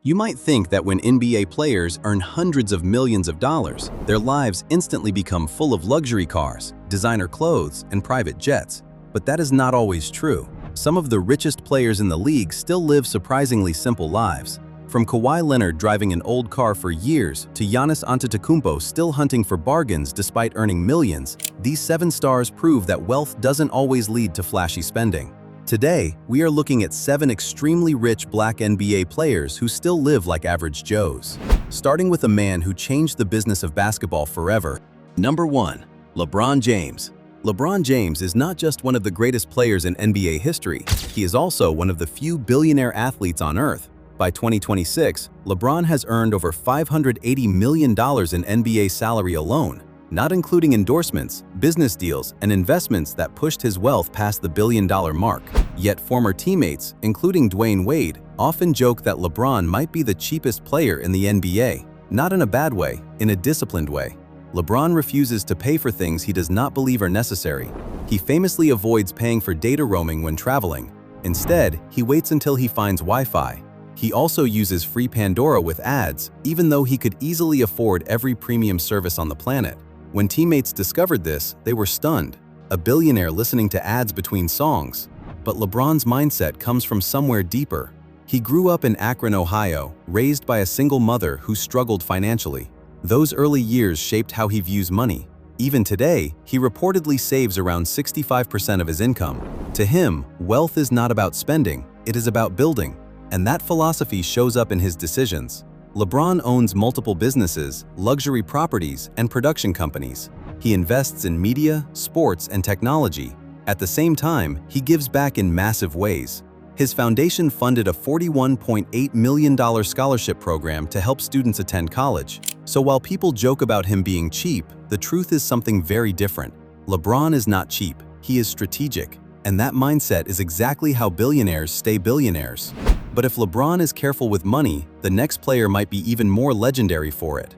You might think that when NBA players earn hundreds of millions of dollars, their lives instantly become full of luxury cars, designer clothes, and private jets. But that is not always true. Some of the richest players in the league still live surprisingly simple lives. From Kawhi Leonard driving an old car for years to Giannis Antetokounmpo still hunting for bargains despite earning millions, these 7 stars prove that wealth doesn't always lead to flashy spending. Today, we are looking at 7 extremely rich Black NBA players who still live like average Joes. Starting with a man who changed the business of basketball forever. Number 1. LeBron James. LeBron James is not just one of the greatest players in NBA history, he is also one of the few billionaire athletes on Earth. By 2026, LeBron has earned over $580 million in NBA salary alone, not including endorsements, business deals, and investments that pushed his wealth past the billion-dollar mark. Yet former teammates, including Dwayne Wade, often joke that LeBron might be the cheapest player in the NBA. Not in a bad way, in a disciplined way. LeBron refuses to pay for things he does not believe are necessary. He famously avoids paying for data roaming when traveling. Instead, he waits until he finds Wi-Fi. He also uses free Pandora with ads, even though he could easily afford every premium service on the planet. When teammates discovered this, they were stunned. A billionaire listening to ads between songs. But LeBron's mindset comes from somewhere deeper. He grew up in Akron, Ohio, raised by a single mother who struggled financially. Those early years shaped how he views money. Even today, he reportedly saves around 65% of his income. To him, wealth is not about spending, it is about building. And that philosophy shows up in his decisions. LeBron owns multiple businesses, luxury properties, and production companies. He invests in media, sports, and technology. At the same time, he gives back in massive ways. His foundation funded a $41.8 million scholarship program to help students attend college. So while people joke about him being cheap, the truth is something very different. LeBron is not cheap, he is strategic. And that mindset is exactly how billionaires stay billionaires. But if LeBron is careful with money, the next player might be even more legendary for it.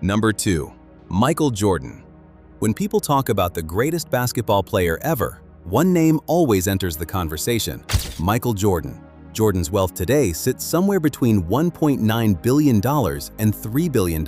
Number 2. Michael Jordan. When people talk about the greatest basketball player ever, one name always enters the conversation: Michael Jordan. Jordan's wealth today sits somewhere between $1.9 billion and $3 billion,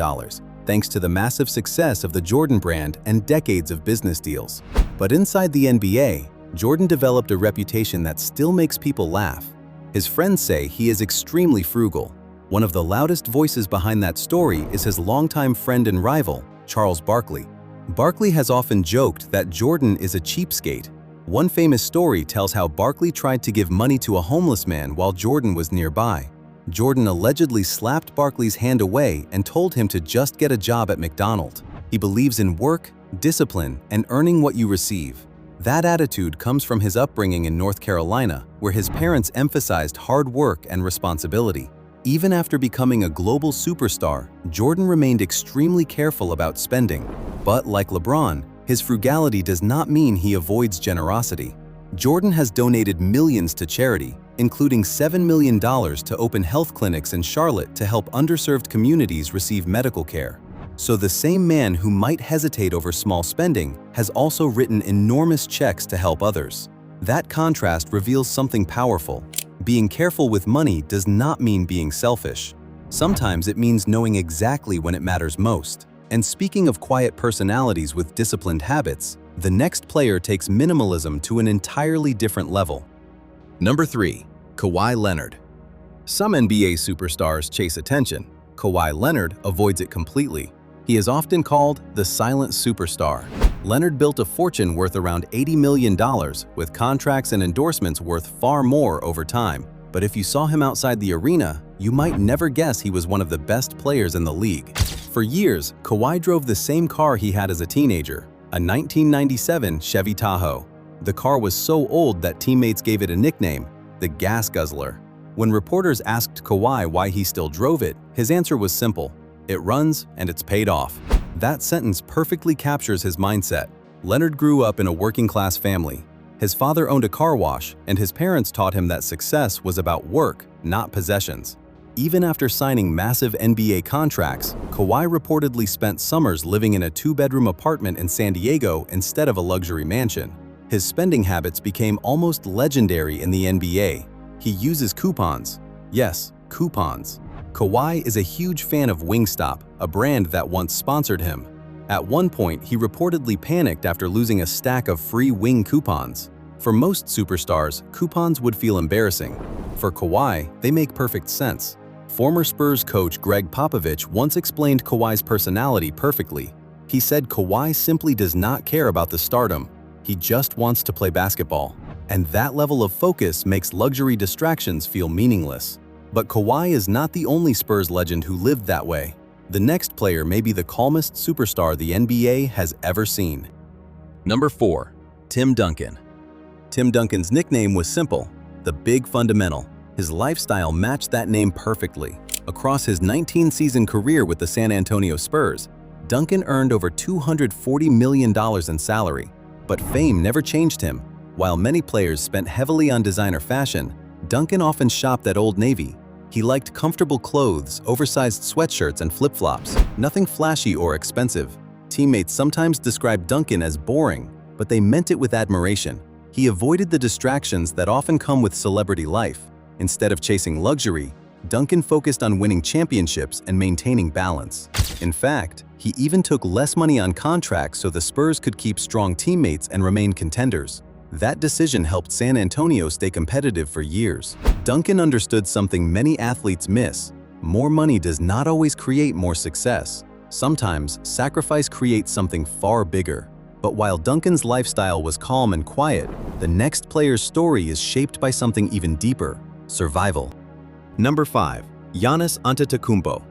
thanks to the massive success of the Jordan brand and decades of business deals. But inside the NBA, Jordan developed a reputation that still makes people laugh. His friends say he is extremely frugal. One of the loudest voices behind that story is his longtime friend and rival, Charles Barkley. Barkley has often joked that Jordan is a cheapskate. One famous story tells how Barkley tried to give money to a homeless man while Jordan was nearby. Jordan allegedly slapped Barkley's hand away and told him to just get a job at McDonald's. He believes in work, discipline, and earning what you receive. That attitude comes from his upbringing in North Carolina, where his parents emphasized hard work and responsibility. Even after becoming a global superstar, Jordan remained extremely careful about spending. But like LeBron, his frugality does not mean he avoids generosity. Jordan has donated millions to charity, including $7 million to open health clinics in Charlotte to help underserved communities receive medical care. So the same man who might hesitate over small spending has also written enormous checks to help others. That contrast reveals something powerful. Being careful with money does not mean being selfish. Sometimes it means knowing exactly when it matters most. And speaking of quiet personalities with disciplined habits, the next player takes minimalism to an entirely different level. Number 3. Kawhi Leonard. Some NBA superstars chase attention. Kawhi Leonard avoids it completely. He is often called the silent superstar. Leonard built a fortune worth around $80 million, with contracts and endorsements worth far more over time. But if you saw him outside the arena, you might never guess he was one of the best players in the league. For years, Kawhi drove the same car he had as a teenager, a 1997 Chevy Tahoe. The car was so old that teammates gave it a nickname, the Gas Guzzler. When reporters asked Kawhi why he still drove it, his answer was simple: it runs and it's paid off. That sentence perfectly captures his mindset. Leonard grew up in a working-class family. His father owned a car wash, and his parents taught him that success was about work, not possessions. Even after signing massive NBA contracts, Kawhi reportedly spent summers living in a 2-bedroom apartment in San Diego instead of a luxury mansion. His spending habits became almost legendary in the NBA. He uses coupons. Yes, coupons. Kawhi is a huge fan of Wingstop, a brand that once sponsored him. At one point, he reportedly panicked after losing a stack of free wing coupons. For most superstars, coupons would feel embarrassing. For Kawhi, they make perfect sense. Former Spurs coach Greg Popovich once explained Kawhi's personality perfectly. He said Kawhi simply does not care about the stardom. He just wants to play basketball. And that level of focus makes luxury distractions feel meaningless. But Kawhi is not the only Spurs legend who lived that way. The next player may be the calmest superstar the NBA has ever seen. Number 4. Tim Duncan. Tim Duncan's nickname was simple, the Big Fundamental. His lifestyle matched that name perfectly. Across his 19-season career with the San Antonio Spurs, Duncan earned over $240 million in salary. But fame never changed him. While many players spent heavily on designer fashion, Duncan often shopped at Old Navy. He liked comfortable clothes, oversized sweatshirts, and flip-flops, nothing flashy or expensive. Teammates sometimes described Duncan as boring, but they meant it with admiration. He avoided the distractions that often come with celebrity life. Instead of chasing luxury, Duncan focused on winning championships and maintaining balance. In fact, he even took less money on contracts so the Spurs could keep strong teammates and remain contenders. That decision helped San Antonio stay competitive for years. Duncan understood something many athletes miss. More money does not always create more success. Sometimes, sacrifice creates something far bigger. But while Duncan's lifestyle was calm and quiet, the next player's story is shaped by something even deeper: survival. Number 5. Giannis Antetokounmpo.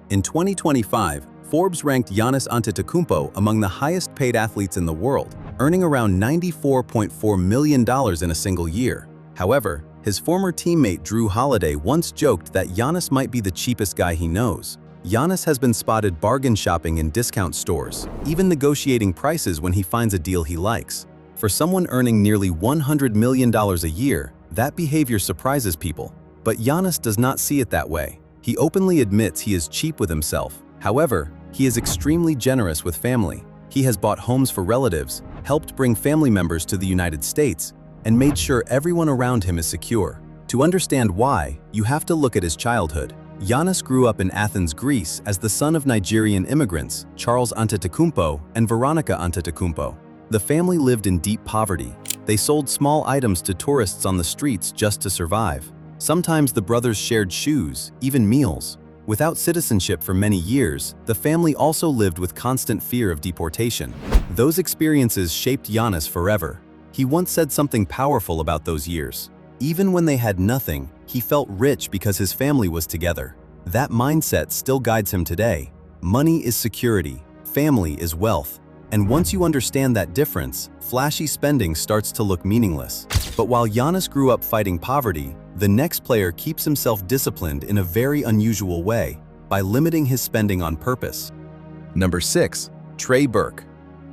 In 2025, Forbes ranked Giannis Antetokounmpo among the highest-paid athletes in the world, earning around $94.4 million in a single year. However, his former teammate Drew Holiday once joked that Giannis might be the cheapest guy he knows. Giannis has been spotted bargain shopping in discount stores, even negotiating prices when he finds a deal he likes. For someone earning nearly $100 million a year, that behavior surprises people. But Giannis does not see it that way. He openly admits he is cheap with himself. However, he is extremely generous with family. He has bought homes for relatives, helped bring family members to the United States, and made sure everyone around him is secure. To understand why, you have to look at his childhood. Giannis grew up in Athens, Greece as the son of Nigerian immigrants, Charles Antetokounmpo and Veronica Antetokounmpo. The family lived in deep poverty. They sold small items to tourists on the streets just to survive. Sometimes the brothers shared shoes, even meals. Without citizenship for many years, the family also lived with constant fear of deportation. Those experiences shaped Giannis forever. He once said something powerful about those years. Even when they had nothing, he felt rich because his family was together. That mindset still guides him today. Money is security, family is wealth. And once you understand that difference, flashy spending starts to look meaningless. But while Giannis grew up fighting poverty, the next player keeps himself disciplined in a very unusual way, by limiting his spending on purpose. Number 6. Trey Burke.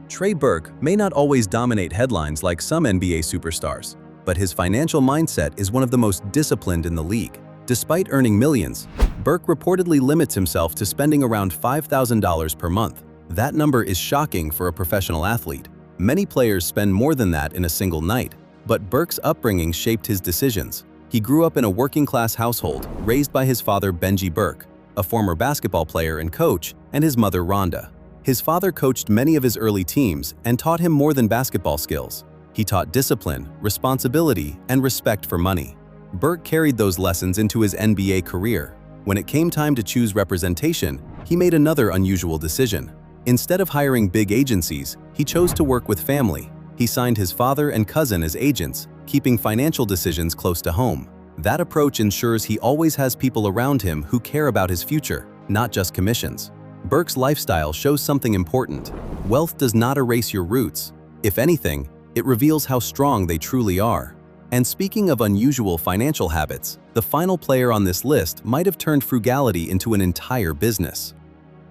Trey Burke may not always dominate headlines like some NBA superstars, but his financial mindset is one of the most disciplined in the league. Despite earning millions, Burke reportedly limits himself to spending around $5,000 per month. That number is shocking for a professional athlete. Many players spend more than that in a single night, but Burke's upbringing shaped his decisions. He grew up in a working-class household, raised by his father Benji Burke, a former basketball player and coach, and his mother Rhonda. His father coached many of his early teams and taught him more than basketball skills. He taught discipline, responsibility, and respect for money. Burke carried those lessons into his NBA career. When it came time to choose representation, he made another unusual decision. Instead of hiring big agencies, he chose to work with family. He signed his father and cousin as agents, keeping financial decisions close to home. That approach ensures he always has people around him who care about his future, not just commissions. Burke's lifestyle shows something important. Wealth does not erase your roots. If anything, it reveals how strong they truly are. And speaking of unusual financial habits, the final player on this list might have turned frugality into an entire business.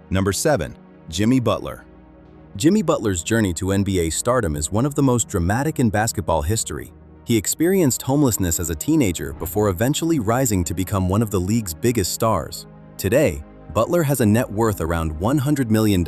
Number 7. Jimmy Butler. Jimmy Butler's journey to NBA stardom is one of the most dramatic in basketball history. He experienced homelessness as a teenager before eventually rising to become one of the league's biggest stars. Today, Butler has a net worth around $100 million,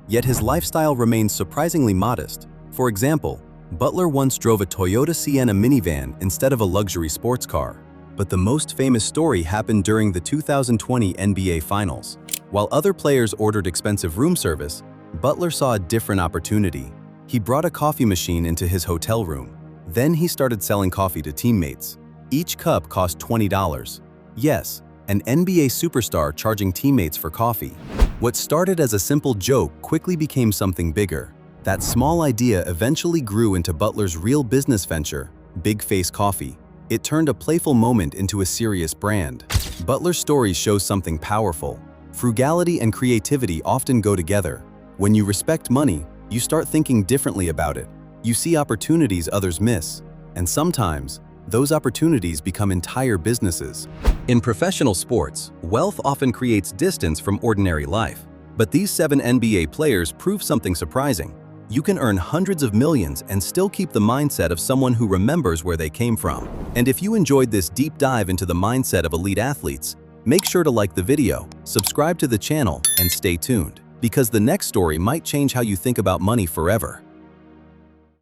yet his lifestyle remains surprisingly modest. For example, Butler once drove a Toyota Sienna minivan instead of a luxury sports car. But the most famous story happened during the 2020 NBA Finals. While other players ordered expensive room service, Butler saw a different opportunity. He brought a coffee machine into his hotel room. Then he started selling coffee to teammates. Each cup cost $20. Yes, an NBA superstar charging teammates for coffee. What started as a simple joke quickly became something bigger. That small idea eventually grew into Butler's real business venture, Big Face Coffee. It turned a playful moment into a serious brand. Butler's story shows something powerful. Frugality and creativity often go together. When you respect money, you start thinking differently about it. You see opportunities others miss, and sometimes those opportunities become entire businesses. In professional sports, wealth often creates distance from ordinary life. But these 7 NBA players prove something surprising. You can earn hundreds of millions and still keep the mindset of someone who remembers where they came from. And if you enjoyed this deep dive into the mindset of elite athletes, make sure to like the video, subscribe to the channel, and stay tuned, because the next story might change how you think about money forever.